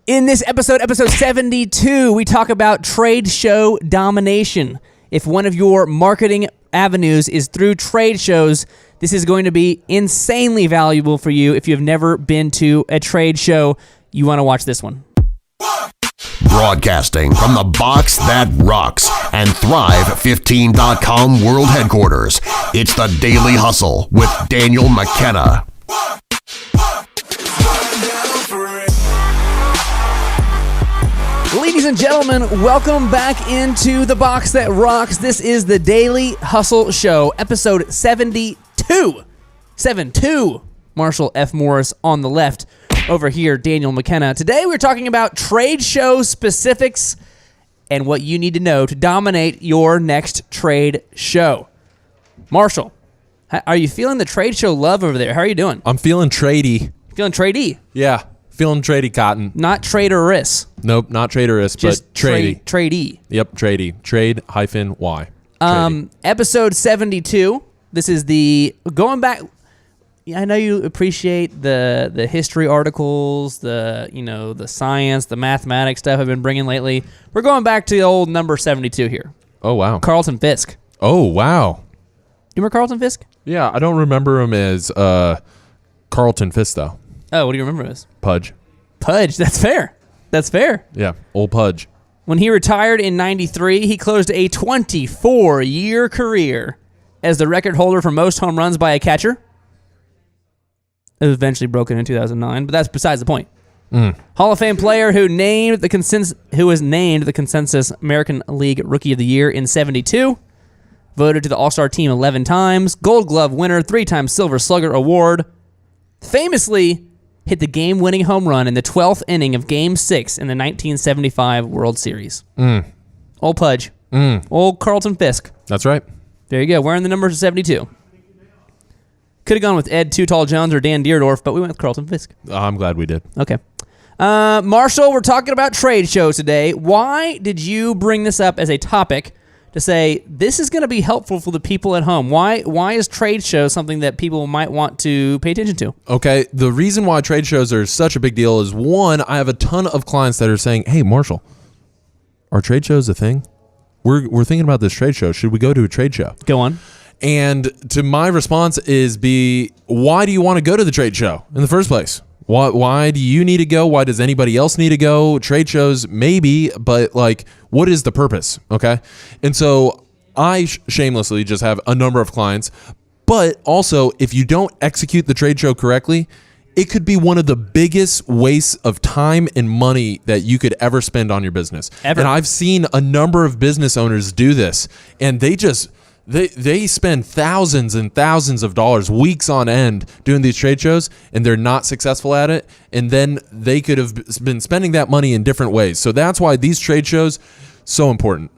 In this episode 72, we talk about trade show domination. If one of your marketing avenues is through trade shows, this is going to be insanely valuable for you. If you have never been to a trade show, you want to watch this one. Broadcasting from the box that rocks and Thrive15.com world headquarters, it's the Daily Hustle with Daniel McKenna. Ladies and gentlemen, welcome back into the box that rocks. This is the Daily Hustle Show, episode 72. 72. Marshall F. Morris on the left. Over here, Daniel McKenna. Today we're talking about trade show specifics and what you need to know to dominate your next trade show. Marshall, are you feeling the trade show love over there? How are you doing? I'm feeling tradey. Feeling tradey? Yeah, feeling tradey cotton. Not traderous. Nope, not traderous, Just but tradey. Tradey. Yep, tradey. Trade-Y. Episode 72. This is the going back. I know you appreciate the history articles, the science, the mathematics stuff I've been bringing lately. We're going back to the old number 72 here. Oh, wow. Carlton Fisk. Oh, wow. You remember Carlton Fisk? Yeah, I don't remember him as Carlton Fisk, though. Oh, what do you remember him as? Pudge. Pudge. That's fair. That's fair. Yeah, old Pudge. When he retired in 93, he closed a 24-year career as the record holder for most home runs by a catcher. It was eventually broken in 2009, but that's besides the point. Hall of Fame player who was named the consensus American League Rookie of the Year in 72, voted to the All-Star team 11 times, Gold Glove winner, 3-time Silver Slugger Award, famously hit the game-winning home run in the 12th inning of Game 6 in the 1975 World Series. Old Pudge. Old Carlton Fisk. That's right. There you go. Wearing the numbers of 72. Could have gone with Ed Too Tall Jones or Dan Deerdorf, but we went with Carlton Fisk. I'm glad we did. Okay. Marshall, we're talking about trade shows today. Why did you bring this up as a topic to say this is going to be helpful for the people at home? Why is trade show something that people might want to pay attention to? Okay, the reason why trade shows are such a big deal is, one, I have a ton of clients that are saying, hey, Marshall, are trade shows a thing? We're thinking about this trade show. Should we go to a trade show? Go on. And to my response is why do you want to go to the trade show in the first place? Why do you need to go? Why does anybody else need to go? Trade shows, maybe, but what is the purpose? Okay. And so I shamelessly just have a number of clients, but also if you don't execute the trade show correctly, it could be one of the biggest wastes of time and money that you could ever spend on your business. Ever. And I've seen a number of business owners do this, and they spend thousands and thousands of dollars, weeks on end, doing these trade shows, and they're not successful at it. And then they could have been spending that money in different ways. So that's why these trade shows so important.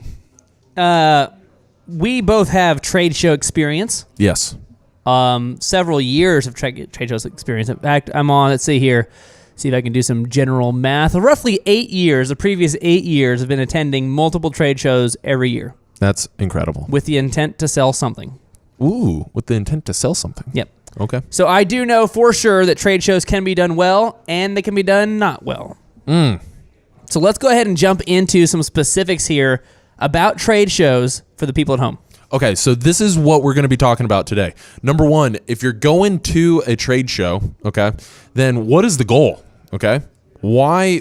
We both have trade show experience. Yes. Several years of trade shows experience. In fact, I'm on, let's see here, see if I can do some general math. Roughly 8 years, the previous 8 years, have been attending multiple trade shows every year. That's incredible. With the intent to sell something. Ooh, with the intent to sell something. Yep. Okay. So I do know for sure that trade shows can be done well and they can be done not well. So let's go ahead and jump into some specifics here about trade shows for the people at home. Okay, so this is what we're going to be talking about today. Number one, if you're going to a trade show, okay, then what is the goal? Okay. Why?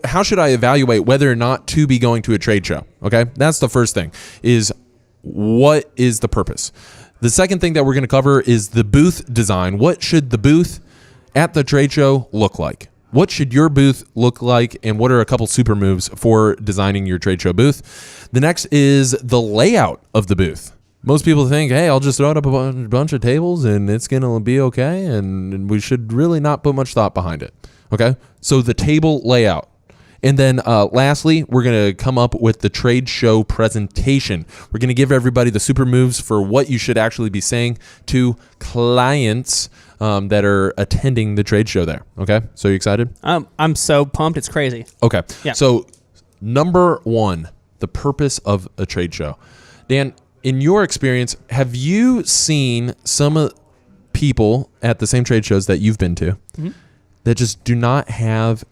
How should I evaluate whether or not to be going to a trade show? Okay, that's the first thing. Is what is the purpose? The second thing that we're going to cover is the booth design. What should the booth at the trade show look like? What should your booth look like, and what are a couple super moves for designing your trade show booth? The next is the layout of the booth. Most people think, hey, I'll just throw it up a bunch of tables and it's going to be okay, and we should really not put much thought behind it. Okay, so the table layout. And then lastly, we're going to come up with the trade show presentation. We're going to give everybody the super moves for what you should actually be saying to clients that are attending the trade show there. Okay, so you excited? I'm so pumped, it's crazy. Okay, yeah. So number one, the purpose of a trade show. Dan, in your experience, have you seen some people at the same trade shows that you've been to that just do not have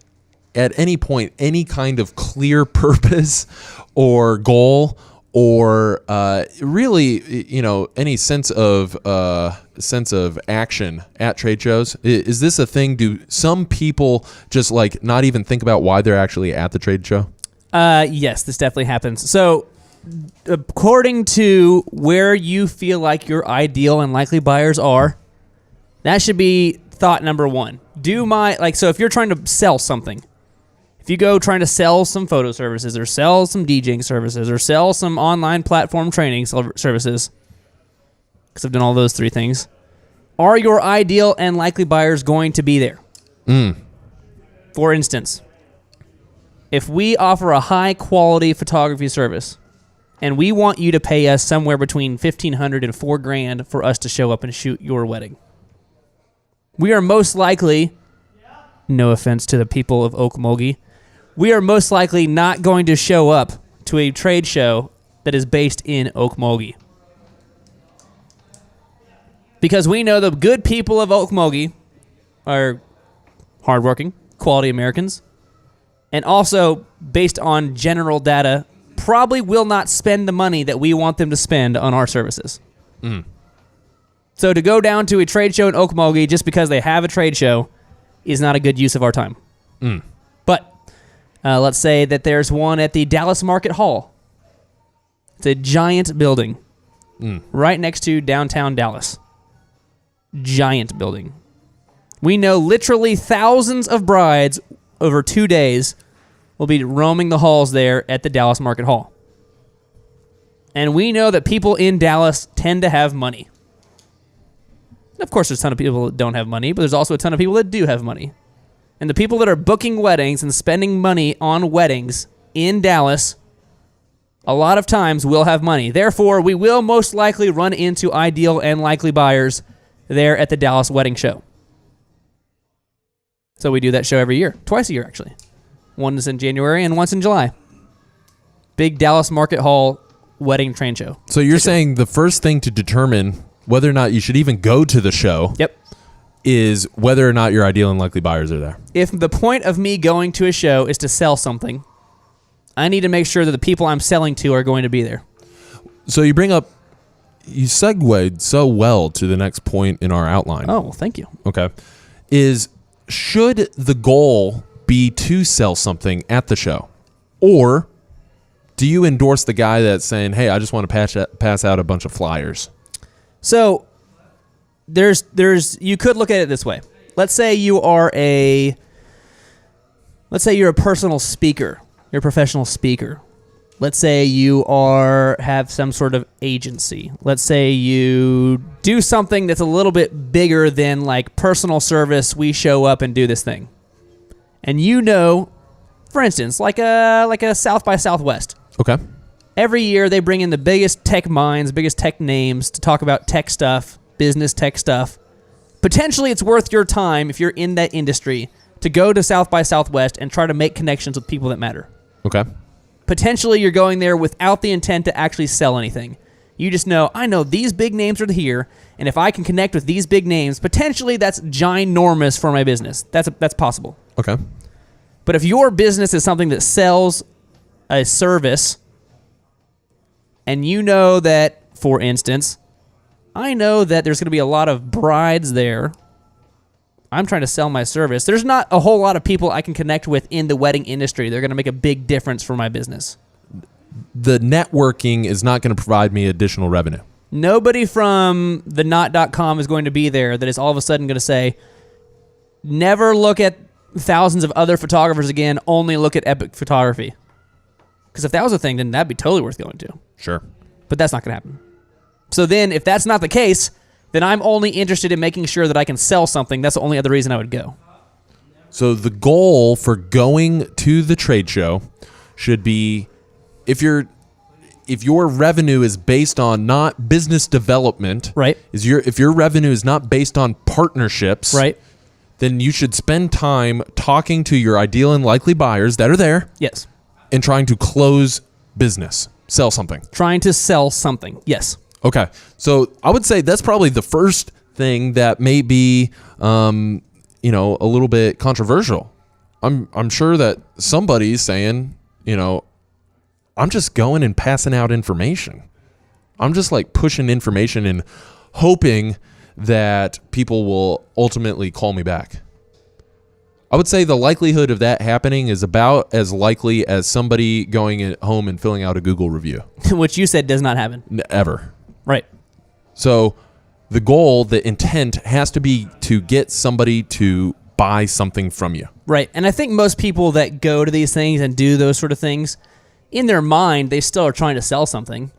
at any point any kind of clear purpose or goal or really, any sense of action at trade shows? Is this a thing? Do some people just like not even think about why they're actually at the trade show? Yes, this definitely happens. So, according to where you feel like your ideal and likely buyers are, that should be thought number one. So if you're trying to sell something, if you go trying to sell some photo services or sell some DJing services or sell some online platform training services, because I've done all those 3 things, are your ideal and likely buyers going to be there? For instance, if we offer a high quality photography service and we want you to pay us somewhere between $1,500 and $4,000 for us to show up and shoot your wedding, we are most likely, no offense to the people of Okmulgee, we are most likely not going to show up to a trade show that is based in Okmulgee. Because we know the good people of Okmulgee are hardworking, quality Americans, and also, based on general data, probably will not spend the money that we want them to spend on our services. So to go down to a trade show in Okmulgee just because they have a trade show is not a good use of our time. But let's say that there's one at the Dallas Market Hall. It's a giant building right next to downtown Dallas. Giant building. We know literally thousands of brides over 2 days will be roaming the halls there at the Dallas Market Hall. And we know that people in Dallas tend to have money. Of course, there's a ton of people that don't have money, but there's also a ton of people that do have money. And the people that are booking weddings and spending money on weddings in Dallas, a lot of times will have money. Therefore, we will most likely run into ideal and likely buyers there at the Dallas Wedding Show. So we do that show every year, twice a year actually. One is in January and once in July. Big Dallas Market Hall wedding train show. So you're saying the first thing to determine whether or not you should even go to the show is whether or not your ideal and likely buyers are there. If the point of me going to a show is to sell something, I need to make sure that the people I'm selling to are going to be there. So you segued so well to the next point in our outline. Oh, well, thank you. Okay. Should the goal be to sell something at the show? Or do you endorse the guy that's saying, hey, I just want to pass out a bunch of flyers? So you could look at it this way. Let's say you're a personal speaker. You're a professional speaker. Let's say you have some sort of agency. Let's say you do something that's a little bit bigger than like personal service. We show up and do this thing. And for instance, like a South by Southwest. Okay. Every year they bring in the biggest tech minds, biggest tech names to talk about tech stuff, business tech stuff. Potentially it's worth your time if you're in that industry to go to South by Southwest and try to make connections with people that matter. Okay. Potentially you're going there without the intent to actually sell anything. You just know, I know these big names are here, and if I can connect with these big names, potentially that's ginormous for my business. That's possible. Okay. But if your business is something that sells a service, and you know that, for instance, I know that there's going to be a lot of brides there. I'm trying to sell my service. There's not a whole lot of people I can connect with in the wedding industry. They're going to make a big difference for my business. The networking is not going to provide me additional revenue. Nobody from the not.com is going to be there that is all of a sudden going to say, never look at thousands of other photographers again, only look at Epic Photography. Because if that was a thing, then that'd be totally worth going to. Sure. But that's not going to happen. So then, if that's not the case, then I'm only interested in making sure that I can sell something. That's the only other reason I would go. So the goal for going to the trade show should be, if your revenue is based on not business development, right? If your revenue is not based on partnerships, right? Then you should spend time talking to your ideal and likely buyers that are there. Yes. And trying to close business, sell something. Trying to sell something. Yes. Okay. So I would say that's probably the first thing that may be, a little bit controversial I'm sure that somebody's saying, I'm just going and passing out information. I'm just like pushing information and hoping that people will ultimately call me back. I would say the likelihood of that happening is about as likely as somebody going at home and filling out a Google review. Which you said does not happen. Ever. Right. So the goal, the intent has to be to get somebody to buy something from you. Right. And I think most people that go to these things and do those sort of things, in their mind, they still are trying to sell something.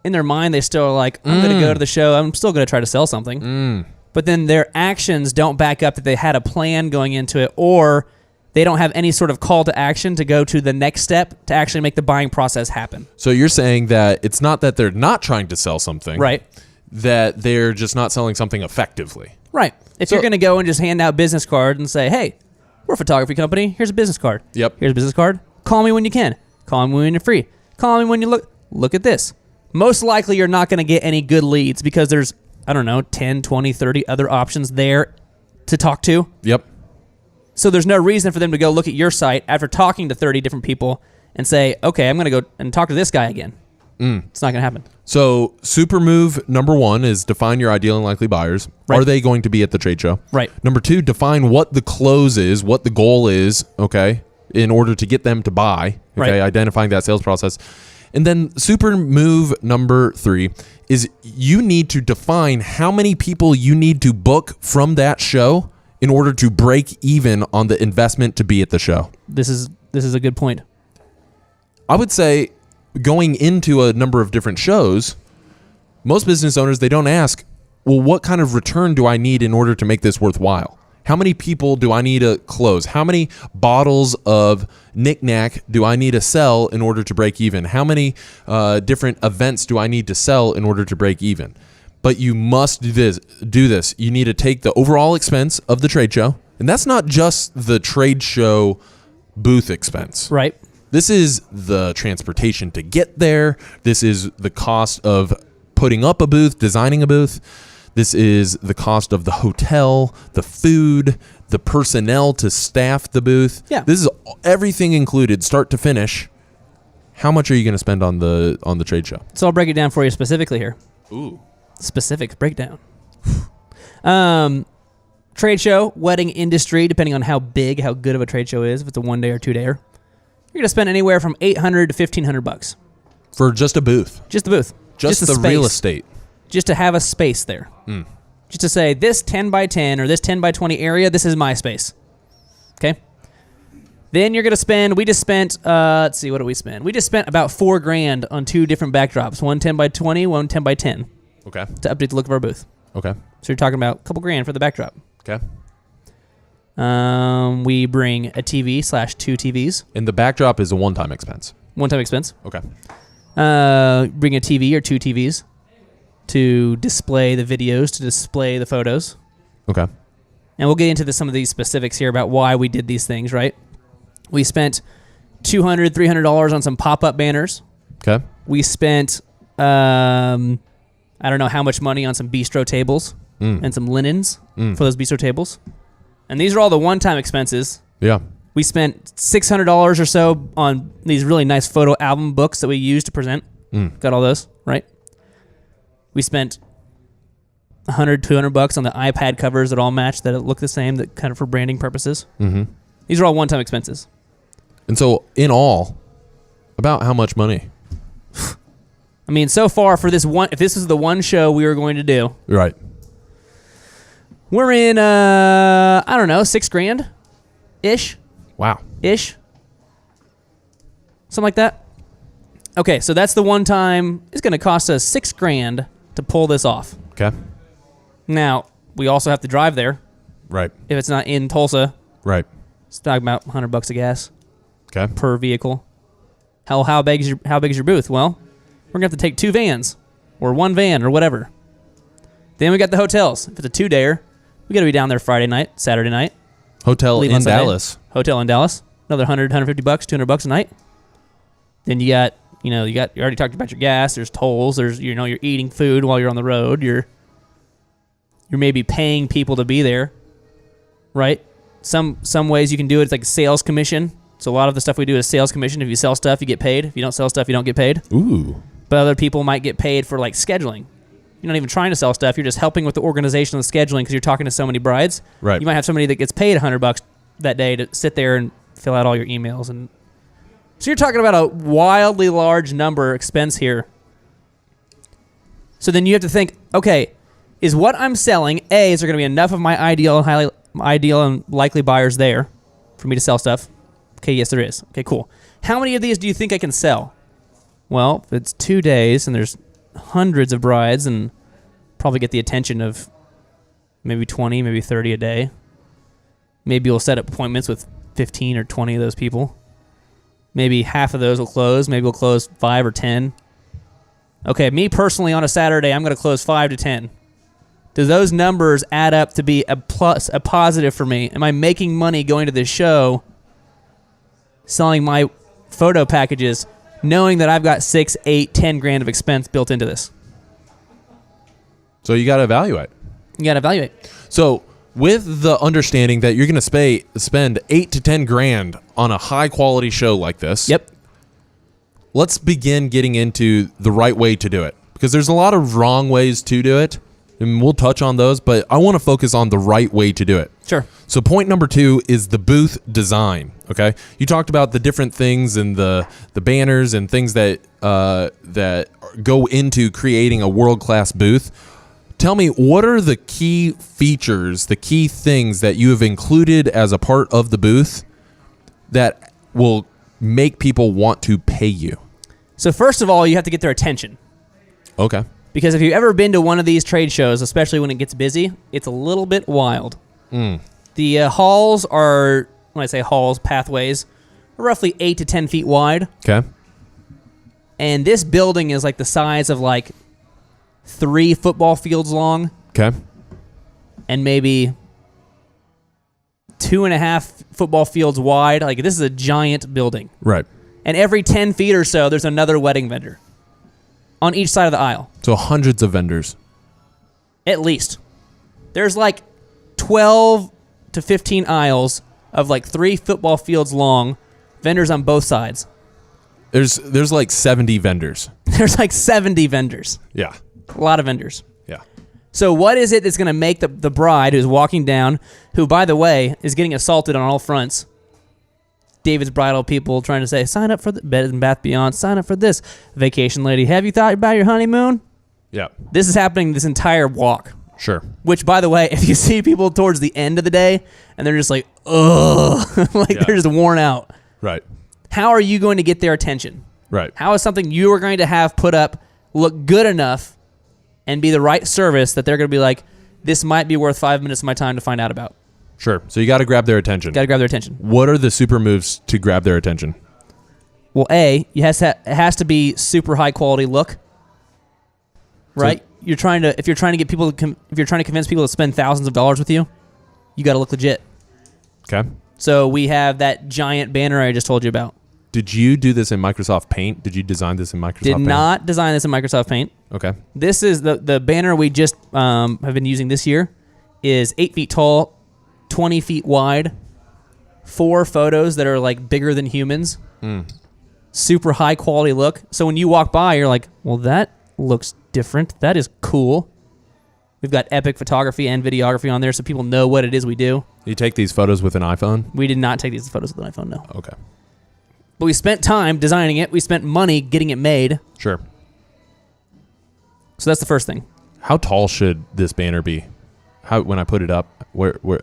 In their mind, they still are like, I'm going to go to the show. I'm still going to try to sell something. But then their actions don't back up that they had a plan going into it, or they don't have any sort of call to action to go to the next step to actually make the buying process happen. So you're saying that it's not that they're not trying to sell something. Right. That they're just not selling something effectively. Right. If you're going to go and just hand out business cards and say, hey, we're a photography company. Here's a business card. Yep. Here's a business card. Call me when you can. Call me when you're free. Call me when you look at this. Most likely you're not going to get any good leads because there's, 10, 20, 30 other options there to talk to. Yep. So there's no reason for them to go look at your site after talking to 30 different people and say, okay, I'm going to go and talk to this guy again. It's not going to happen. So super move number 1 is define your ideal and likely buyers. Right. Are they going to be at the trade show? Right. Number 2, define what the close is, what the goal is, okay, in order to get them to buy, okay, Right. identifying that sales process. And then super move number 3 is you need to define how many people you need to book from that show in order to break even on the investment to be at the show. This is a good point. I would say going into a number of different shows, most business owners, they don't ask, well, what kind of return do I need in order to make this worthwhile? How many people do I need to close? How many bottles of knick-knack do I need to sell in order to break even? How many different events do I need to sell in order to break even? But you must do this. You need to take the overall expense of the trade show, and that's not just the trade show booth expense. Right. This is the transportation to get there. This is the cost of putting up a booth, designing a booth. This is the cost of the hotel, the food, the personnel to staff the booth. Yeah. This is everything included, start to finish. How much are you going to spend on the trade show? So I'll break it down for you specifically here. Ooh. Specifics breakdown. Trade show, wedding industry, depending on how good of a trade show is, if it's a 1 day or 2 dayer. You're going to spend anywhere from $800 to $1,500 For just a booth. Just the booth. Just the space. real estate. Just to have a space there. Just to say, this 10 by 10 or this 10 by 20 area, this is my space. Okay? Then you're going to spend, we just spent, let's see, what did we spend? We just spent about $4,000 on 2 different backdrops. One 10 by 20, one 10 by 10. Okay. To update the look of our booth. Okay. So you're talking about a couple grand for the backdrop. Okay. We bring a TV / 2 TVs. And the backdrop is a one-time expense. One-time expense. Okay. Bring a TV or 2 TVs to display the videos, to display the photos. Okay. And we'll get into some of these specifics here about why we did these things, right? We spent $200, $300 on some pop-up banners. Okay. We spent, I don't know how much money on some bistro tables and some linens for those bistro tables. And these are all the one-time expenses. Yeah. We spent $600 or so on these really nice photo album books that we use to present. Got all those, right? We spent $100, $200 on the iPad covers that all match, that look the same, that kind of for branding purposes. These are all one-time expenses. And so, in all, about how much money? I mean, so far for this one, if this is the one show we were going to do, Right. we're in, I don't know, $6,000-ish. Wow. Ish. Something like that. Okay, so that's the one time. It's going to cost us $6,000 to pull this off. Okay. Now, we also have to drive there. Right. If it's not in Tulsa, Right. it's talking about $100 of gas Okay. per vehicle. How big is your booth? Well, we're going to have to take 2 vans or 1 van or whatever. Then we got the hotels. If it's a 2-dayer, we got to be down there Friday night, Saturday night. Hotel Leave in on Sunday. Dallas. Hotel in Dallas. Another $100, $150, $200 a night. Then you got, you already talked about your gas. There's tolls. There's, you're eating food while you're on the road. You're maybe paying people to be there, right? Some ways you can do it. It's like sales commission. So a lot of the stuff we do is sales commission. If you sell stuff, you get paid. If you don't sell stuff, you don't get paid. Ooh. But other people might get paid for like scheduling. You're not even trying to sell stuff. You're just helping with the organization of the scheduling because you're talking to so many brides. Right. You might have somebody that gets paid $100 that day to sit there and fill out all your emails. And so you're talking about a wildly large number expense here. So then you have to think, okay, is what I'm selling, A, is there going to be enough of my ideal and likely buyers there for me to sell stuff? Okay, yes, there is. Okay, cool. How many of these do you think I can sell? Well, if it's 2 days and there's hundreds of brides and probably get the attention of maybe 20, maybe 30 a day. Maybe we'll set up appointments with 15 or 20 of those people. Maybe half of those will close. Maybe we'll close 5 or 10. Okay, me personally on a Saturday, I'm going to close 5 to 10. Do those numbers add up to be a positive for me? Am I making money going to this show, selling my photo packages, knowing that I've got 6, 8, 10 grand of expense built into this? So you got to evaluate. You got to evaluate. So with the understanding that you're going to spend 8 to 10 grand on a high quality show like this. Yep. Let's begin getting into the right way to do it, because there's a lot of wrong ways to do it, and we'll touch on those, but I want to focus on the right way to do it. Sure. So point number 2 is the booth design. Okay. You talked about the different things and the banners and things that go into creating a world-class booth. Tell me, what are the key features, the key things that you have included as a part of the booth that will make people want to pay you? So first of all, you have to get their attention. Okay. Because if you've ever been to one of these trade shows, especially when it gets busy, it's a little bit wild. The halls are, when I say halls, pathways, are roughly 8 to 10 feet wide. Okay. And this building is like the size of like 3 football fields long. Okay. And maybe 2.5 football fields wide. Like, this is a giant building. Right. And every 10 feet or so, there's another wedding vendor on each side of the aisle. So hundreds of vendors. At least. There's like 12 to 15 aisles of like 3 football fields long, vendors on both sides. There's like 70 vendors. There's like 70 vendors. Yeah. A lot of vendors. Yeah. So what is it that's going to make the bride who's walking down, who, by the way, is getting assaulted on all fronts? David's Bridal people trying to say, sign up for the Bed and Bath Beyond, sign up for this. Vacation lady, have you thought about your honeymoon? Yeah. This is happening this entire walk. Sure. Which, by the way, if you see people towards the end of the day and they're just like, ugh, they're just worn out. Right. How are you going to get their attention? Right. How is something you are going to have put up look good enough and be the right service that they're going to be like, this might be worth 5 minutes of my time to find out about? Sure. So you got to grab their attention. Got to grab their attention. What are the super moves to grab their attention? Well, it has to be super high quality look. Right? So, if you're trying to convince people to spend thousands of dollars with you, you got to look legit. Okay. So we have that giant banner I just told you about. Did you do this in Microsoft Paint? Did you design this in Microsoft Paint? Did not design this in Microsoft Paint. Okay. This is the banner we just have been using this year is 8 feet tall, 20 feet wide, 4 photos that are like bigger than humans. Super high quality look. So when you walk by, you're like, well, that looks different. That is cool. We've got epic photography and videography on there so people know what it is we do. You take these photos with an iPhone? We did not take these photos with an iPhone, no. Okay. But we spent time designing it. We spent money getting it made. Sure. So that's the first thing. How tall should this banner be? When I put it up,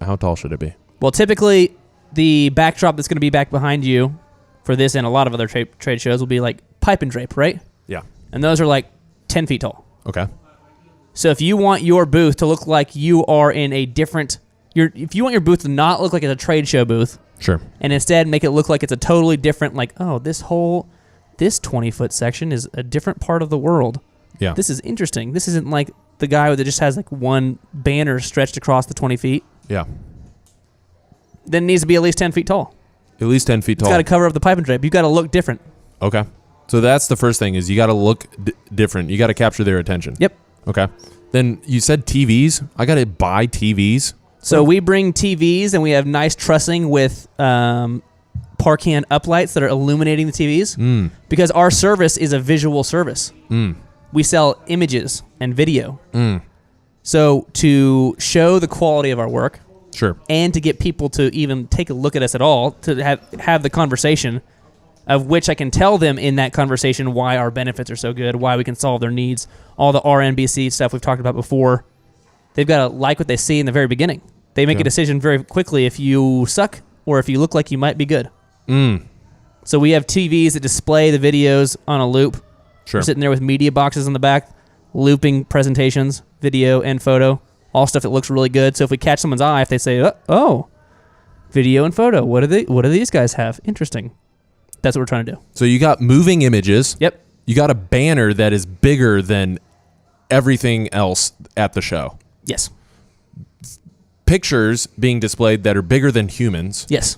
how tall should it be? Well, typically the backdrop that's going to be back behind you for this and a lot of other trade shows will be like pipe and drape, right? Yeah. And those are like 10 feet tall. Okay. So if you want your booth to look like you are in a different... if you want your booth to not look like it's a trade show booth... Sure. And instead make it look like it's a totally different, like, oh, this 20-foot section is a different part of the world. Yeah. This is interesting. This isn't like the guy that just has like one banner stretched across the 20 feet. Yeah. Then it needs to be at least 10 feet tall. At least 10 feet tall. It's got to cover up the pipe and drape. You've got to look different. Okay. So that's the first thing is you got to look different. You got to capture their attention. Yep. Okay. Then you said TVs. I got to buy TVs. So we bring TVs, and we have nice trussing with Parcan uplights that are illuminating the TVs because our service is a visual service. We sell images and video. So to show the quality of our work, Sure. and to get people to even take a look at us at all, to have the conversation, of which I can tell them in that conversation why our benefits are so good, why we can solve their needs, all the RNBC stuff we've talked about before. They've got to like what they see in the very beginning. They make a decision very quickly if you suck or if you look like you might be good. So we have TVs that display the videos on a loop. Sure. We're sitting there with media boxes in the back, looping presentations, video and photo, all stuff that looks really good. So if we catch someone's eye, if they say, oh, video and photo, what do these guys have? Interesting. That's what we're trying to do. So you got moving images. Yep. You got a banner that is bigger than everything else at the show. Yes. Pictures being displayed that are bigger than humans. Yes.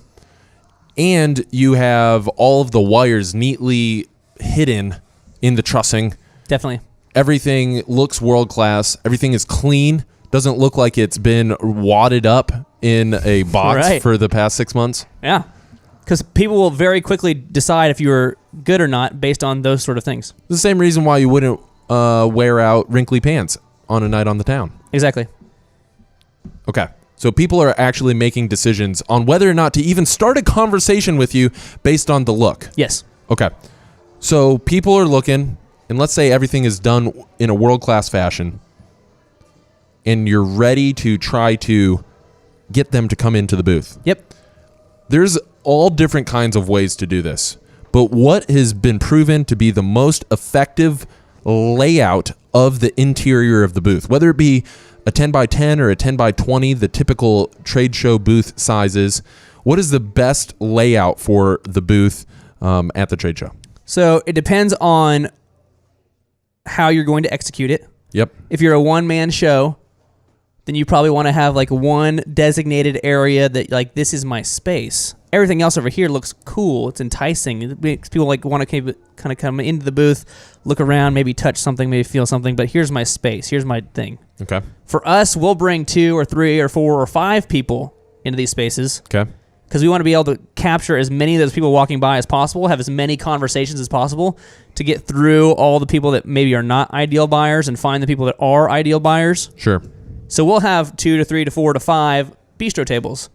And you have all of the wires neatly hidden in the trussing. Definitely. Everything looks world class. Everything is clean. Doesn't look like it's been wadded up in a box for the past 6 months. Yeah. Because people will very quickly decide if you're good or not based on those sort of things. The same reason why you wouldn't wear out wrinkly pants on a night on the town. Exactly. Okay. So people are actually making decisions on whether or not to even start a conversation with you based on the look. Yes. Okay. So people are looking, and let's say everything is done in a world-class fashion, and you're ready to try to get them to come into the booth. Yep. There's all different kinds of ways to do this, but what has been proven to be the most effective layout of the interior of the booth, whether it be a 10 by 10 or a 10 by 20, the typical trade show booth sizes, what is the best layout for the booth at the trade show? So it depends on how you're going to execute it. Yep. If you're a one-man show, then you probably want to have like one designated area that like, this is my space. Everything else over here looks cool. It's enticing. It makes people like want to kind of come into the booth, look around, maybe touch something, maybe feel something, but here's my space. Here's my thing. Okay. For us, we'll bring 2 or 3 or 4 or 5 people into these spaces. Okay. Because we want to be able to capture as many of those people walking by as possible, have as many conversations as possible to get through all the people that maybe are not ideal buyers and find the people that are ideal buyers. Sure. So we'll have 2 to 3 to 4 to 5 bistro tables.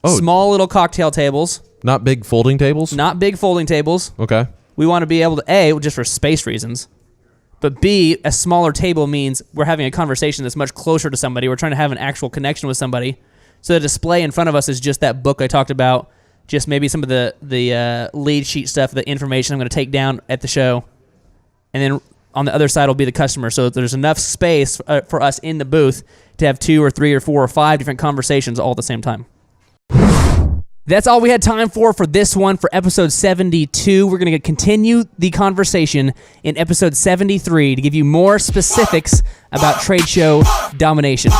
Oh. Small little cocktail tables. Not big folding tables? Not big folding tables. Okay. We want to be able to, A, just for space reasons, but B, a smaller table means we're having a conversation that's much closer to somebody. We're trying to have an actual connection with somebody. So the display in front of us is just that book I talked about, just maybe some of the lead sheet stuff, the information I'm going to take down at the show. And then on the other side will be the customer. So there's enough space for us in the booth to have 2 or 3 or 4 or 5 different conversations all at the same time. That's all we had time for this one, for episode 72. We're going to continue the conversation in episode 73 to give you more specifics about trade show domination.